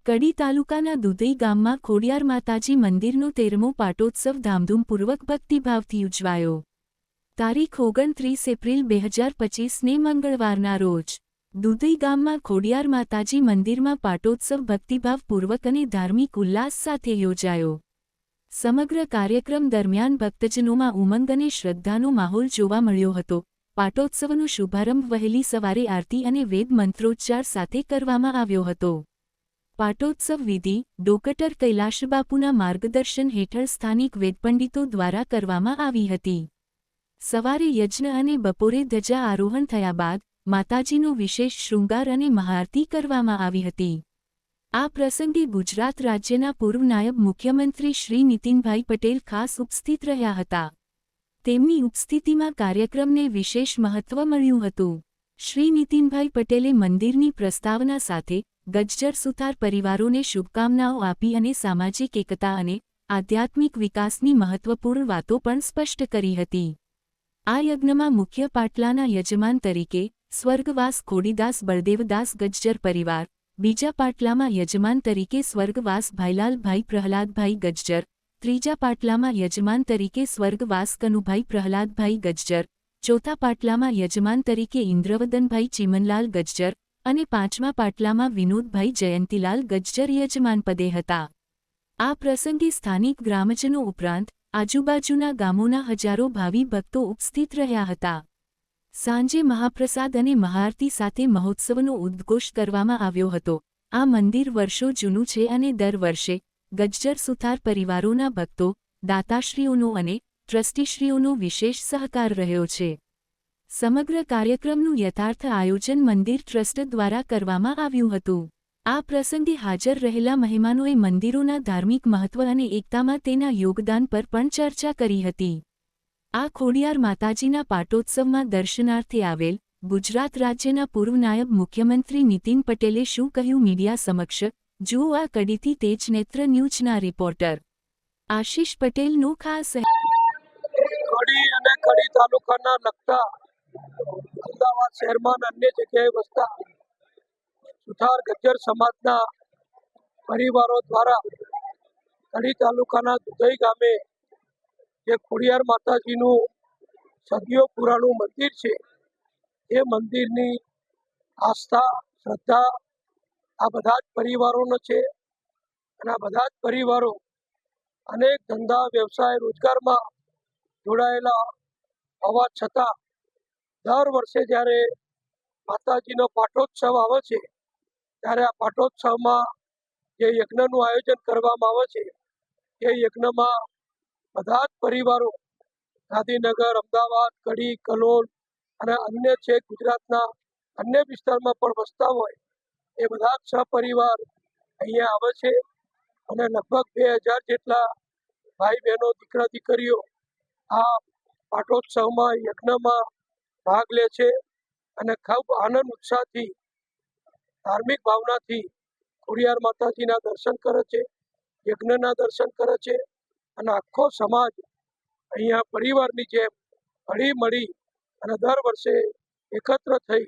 કડી તાલુકાના દુધઈ ગામમાં ખોડિયાર માતાજી મંદિરનો 13મો પાટોત્સવ ધામધૂમપૂર્વક ભક્તિભાવથી ઉજવાયો. તારીખ 29 એપ્રિલ 2025ને મંગળવારના રોજ દુધઈ ગામમાં ખોડિયાર માતાજી મંદિરમાં પાટોત્સવ ભક્તિભાવપૂર્વક અને ધાર્મિક ઉલ્લાસ સાથે યોજાયો. સમગ્ર કાર્યક્રમ દરમિયાન ભક્તજનોમાં ઉમંગ અને શ્રદ્ધાનો માહોલ જોવા મળ્યો હતો. પાટોત્સવનો શુભારંભ વહેલી સવારે આરતી અને વેદ મંત્રોચ્ચાર સાથે કરવામાં આવ્યો હતો. પાટોત્સવ વિધિ ડોક્ટર કૈલાશબાપુના માર્ગદર્શન હેઠળ સ્થાનિક વેદપંડિતો દ્વારા કરવામાં આવી હતી. સવારે યજ્ઞ અને બપોરે ધજા આરોહણ થયા બાદ માતાજીનો વિશેષ શૃંગાર અને મહાઆરતી કરવામાં આવી હતી. આ પ્રસંગે ગુજરાત રાજ્યના પૂર્વ નાયબ મુખ્યમંત્રી શ્રી નીતિનભાઈ પટેલ ખાસ ઉપસ્થિત રહ્યા હતા. તેમની ઉપસ્થિતિમાં કાર્યક્રમને વિશેષ મહત્વ મળ્યું હતું. શ્રી નીતિનભાઈ પટેલે મંદિરની પ્રસ્તાવના સાથે ગજ્જર સુથાર પરિવારોને શુભકામનાઓ આપી અને સામાજિક એકતા અને આધ્યાત્મિક વિકાસની મહત્વપૂર્ણ વાતો પણ સ્પષ્ટ કરી હતી. આ યજ્ઞમાં મુખ્ય પાટલાના યજમાન તરીકે સ્વર્ગવાસ ખોડીદાસ બળદેવદાસ ગજ્જર પરિવાર, બીજા પાટલામાં યજમાન તરીકે સ્વર્ગવાસ ભાઈલાલભાઈ પ્રહલાદભાઈ ગજ્જર, ત્રીજા પાટલામાં યજમાન તરીકે સ્વર્ગવાસ કનુભાઈ પ્રહલાદભાઈ ગજ્જર, ચોથા પાટલામાં યજમાન તરીકે ઇન્દ્રવદનભાઈ ચીમનલાલ ગજ્જર અને પાંચમા પાટલામાં વિનોદભાઈ જયંતીલાલ ગજ્જર યજમાનપદે હતા. આ પ્રસંગે સ્થાનિક ગ્રામજનો ઉપરાંત આજુબાજુના ગામોના હજારો ભાવિ ભક્તો ઉપસ્થિત રહ્યા હતા. સાંજે મહાપ્રસાદ અને મહાઆરતી સાથે મહોત્સવનો ઉદ્ઘોષ કરવામાં આવ્યો હતો. આ મંદિર વર્ષો જૂનું છે અને દર વર્ષે ગજ્જર સુથાર પરિવારોના ભક્તો, દાતાશ્રીઓનો અને ટ્રસ્ટીશ્રીઓનો વિશેષ સહકાર રહ્યો છે. સમગ્ર કાર્યક્રમનું યથાર્થ આયોજન મંદિર ટ્રસ્ટ દ્વારા કરવામાં આવ્યું હતું. આ પ્રસંગે હાજર રહેલા મહેમાનોએ મંદિરોના ધાર્મિક મહત્વ અને એકતામાં તેના યોગદાન પર પણ ચર્ચા કરી હતી. આ ખોડિયાર માતાજીના પાટોત્સવમાં દર્શનાર્થે આવેલ ગુજરાત રાજ્યના પૂર્વ નાયબ મુખ્યમંત્રી નીતિન પટેલે શું કહ્યું મીડિયા સમક્ષ જુઓ આ કડીથી તેજ નેત્ર ન્યૂઝના રિપોર્ટર આશિષ પટેલનો ખાસ કડી અને કડી તાલુકાના લગતા અમદાવાદ શહેરમાં અન્ય જગ્યાએ વસતા સુથાર ગજ્જર સમાજના પરિવારો દ્વારા કડી તાલુકાના દુધઈ ગામે જે ખોડિયાર માતાજીનું સદીઓ પુરાણું મંદિર છે એ મંદિરની આસ્થા શ્રદ્ધા આ બધા જ પરિવારોનો છે. અને આ બધા જ પરિવારો અનેક ધંધા વ્યવસાય રોજગારમાં જોડાયેલા હોવા છતાં દર વર્ષે જ્યારે માતાજીનો પાટોત્સવ આવે છે ત્યારે આ પાટોત્સવમાં જે યજ્ઞનું આયોજન કરવામાં આવે છે એ યજ્ઞમાં બધા જ પરિવારો ગાંધીનગર, અમદાવાદ, કડી, કલોલ અને અન્ય છે ગુજરાતના અન્ય વિસ્તારમાં પણ વસતા હોય એ બધા જ સહપરિવાર અહીંયા આવે છે. અને લગભગ 2000 જેટલા ભાઈ બહેનો દીકરા દીકરીઓ આ પાટોત્સવમાં યજ્ઞમાં ભાગ લે છે અને ખૂબ આનંદ ઉત્સાહથી ધાર્મિક ભાવનાથી ખોડિયાર માતાજીના દર્શન કરે છે, યજ્ઞના દર્શન કરે છે. અને આખો સમાજ અહીંયા પરિવારની જેમ હળી મળી અને દર વર્ષે એકત્ર થઈ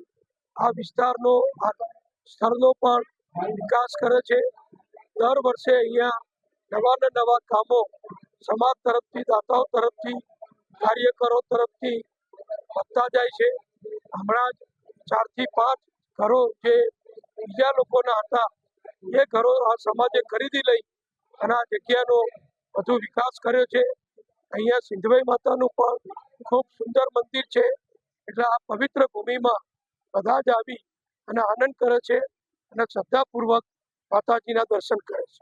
આ વિસ્તારનો આ સ્થળનો પણ વિકાસ કરે છે. દર વર્ષે અહીંયા નવા ને નવા કામો સમાજ તરફથી, દાતાઓ તરફથી, કાર્યકરો તરફથી વધતા જાય છે. હમણાં જ 4 થી 5 ઘરો જે બીજા લોકોના હતા એ ઘરો આ સમાજે ખરીદી લઈ અને આ જગ્યાનો વધુ વિકાસ કર્યો છે. અહીંયા સિંધવાઈ માતાનું પણ ખૂબ સુંદર મંદિર છે. એટલે આ પવિત્ર ભૂમિમાં બધા જ આવી અને આનંદ કરે છે અને શ્રદ્ધાપૂર્વક માતાજીના દર્શન કરે છે.